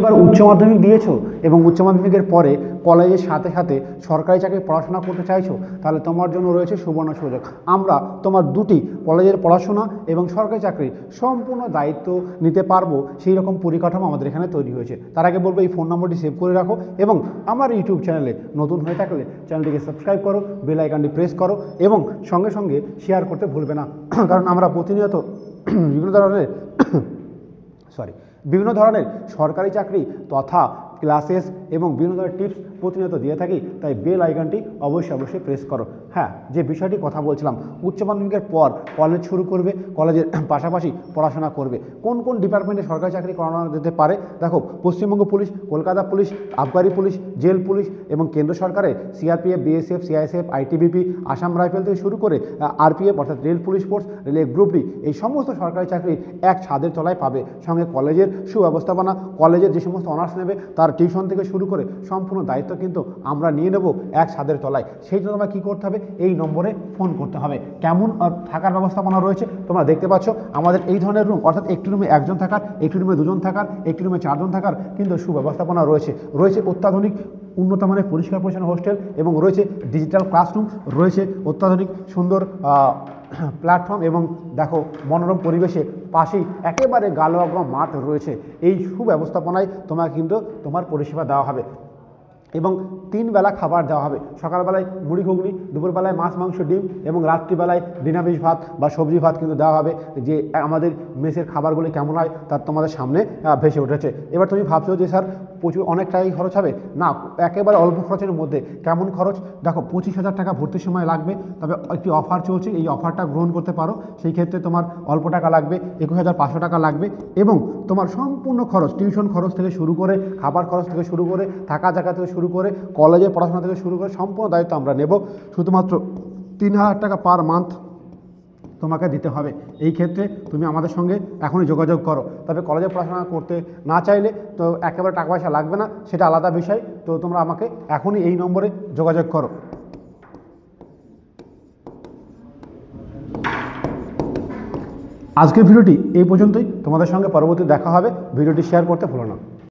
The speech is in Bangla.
এবার উচ্চ মাধ্যমিক দিয়েছো এবং উচ্চ মাধ্যমিকের পরে কলেজের সাথে সাথে সরকারি চাকরি পড়াশোনা করতে চাইছো, তাহলে তোমার জন্য রয়েছে সুবর্ণ সুযোগ। আমরা তোমার দুটি কলেজের পড়াশোনা এবং সরকারি চাকরির সম্পূর্ণ দায়িত্ব নিতে পারবো, সেই রকম পরিকাঠামো আমাদের এখানে তৈরি হয়েছে। তার আগে বলবো এই ফোন নম্বরটি সেভ করে রাখো এবং আমার ইউটিউব চ্যানেলে নতুন হয়ে থাকলে চ্যানেলটিকে সাবস্ক্রাইব করো, বেল আইকনটি প্রেস করো এবং সঙ্গে সঙ্গে শেয়ার করতে ভুলবে না, কারণ আমরা প্রতিনিয়ত বিভিন্ন ধরনের সরকারি চাকরি তথা ক্লাসেস এবং বিভিন্ন ধরনের টিপস প্রতিনিয়ত দিয়ে থাকি। তাই বেল আইকনটি অবশ্যই প্রেস করো। হ্যাঁ, যে বিষয়টি কথা বলছিলাম, উচ্চ মাধ্যমিকের পর কলেজ শুরু করবে, কলেজের পাশাপাশি পড়াশোনা করবে। কোন কোন ডিপার্টমেন্টে সরকারি চাকরি করানো যেতে পারে? দেখো, পশ্চিমবঙ্গ পুলিশ, কলকাতা পুলিশ, আবগারি পুলিশ, জেল পুলিশ এবং কেন্দ্র সরকারের CRPF, BSF, CISF, ITBP, Assam rifle থেকে শুরু করে আরপিএফ অর্থাৎ রেল পুলিশ ফোর্স, রেলের গ্রুপ ডি, এই সমস্ত সরকারি চাকরি এক ছাদের তলায় পাবে। সঙ্গে কলেজের সুব্যবস্থাপনা, কলেজের যে সমস্ত অনার্স নেবে তার টিউশন থেকে শুরু করে সম্পূর্ণ দায়িত্ব কিন্তু আমরা নিয়ে নেব এক ছাদের তলায়। সেই জন্য তোমার কী করতে হবে? এই নম্বরে ফোন করতে হবে। কেমন থাকার ব্যবস্থাপনা রয়েছে তোমরা দেখতে পাচ্ছ। আমাদের এই ধরনের রুম, অর্থাৎ একটি রুমে একজন থাকার, একটি রুমে দুজন থাকার, একটি রুমে চারজন থাকার কিন্তু সুব্যবস্থাপনা রয়েছে। রয়েছে অত্যাধুনিক উন্নত মানের পরিষ্কার পরিচ্ছন্ন হোস্টেল এবং রয়েছে ডিজিটাল ক্লাসরুম, রয়েছে অত্যাধুনিক সুন্দর প্ল্যাটফর্ম এবং দেখো মনোরম পরিবেশে পাশেই একেবারে গালুয়াগ্র মাঠ রয়েছে। এই সুব্যবস্থাপনায় তোমার কিন্তু তোমার পরিষেবা দেওয়া হবে এবং 3 বেলা খাবার দেওয়া হবে। সকালবেলায় মুড়ি ঘুগনি, দুপুরবেলায় মাছ মাংস ডিম এবং রাত্রিবেলায় নিরামিষ ভাত বা সবজি ভাত কিন্তু দেওয়া হবে। যে আমাদের মেসের খাবারগুলি কেমন হয় তার তোমাদের সামনে ভেসে উঠেছে। এবার তুমি ভাবছো যে স্যার প্রচুর অনেক টাকাই খরচ হবে। না, একেবারে অল্প খরচের মধ্যে। কেমন খরচ? দেখো, 25,000 টাকা ভর্তির সময় লাগবে, তবে একটি অফার চলছে, এই অফারটা গ্রহণ করতে পারো। সেই ক্ষেত্রে তোমার অল্প টাকা লাগবে, 21,500 টাকা লাগবে এবং তোমার সম্পূর্ণ খরচ, টিউশন খরচ থেকে শুরু করে, খাবার খরচ থেকে শুরু করে, থাকা জায়গা থেকে শুরু করে, কলেজের পড়াশোনা থেকে শুরু করে সম্পূর্ণ দায়িত্ব আমরা নেব। শুধুমাত্র 3,000 টাকা পার মান্থ তোমাকে দিতে হবে। এই ক্ষেত্রে তুমি আমাদের সঙ্গে এখনই যোগাযোগ করো। তবে কলেজে পড়াশোনা করতে না চাইলে তো একেবারে টাকা পয়সা লাগবে না, সেটা আলাদা বিষয়। তো তোমরা আমাকে এখনই এই নম্বরে যোগাযোগ করো। আজকের ভিডিওটি এই পর্যন্তই। তোমাদের সঙ্গে পরবর্তী দেখা হবে। ভিডিওটি শেয়ার করতে ভুলো না।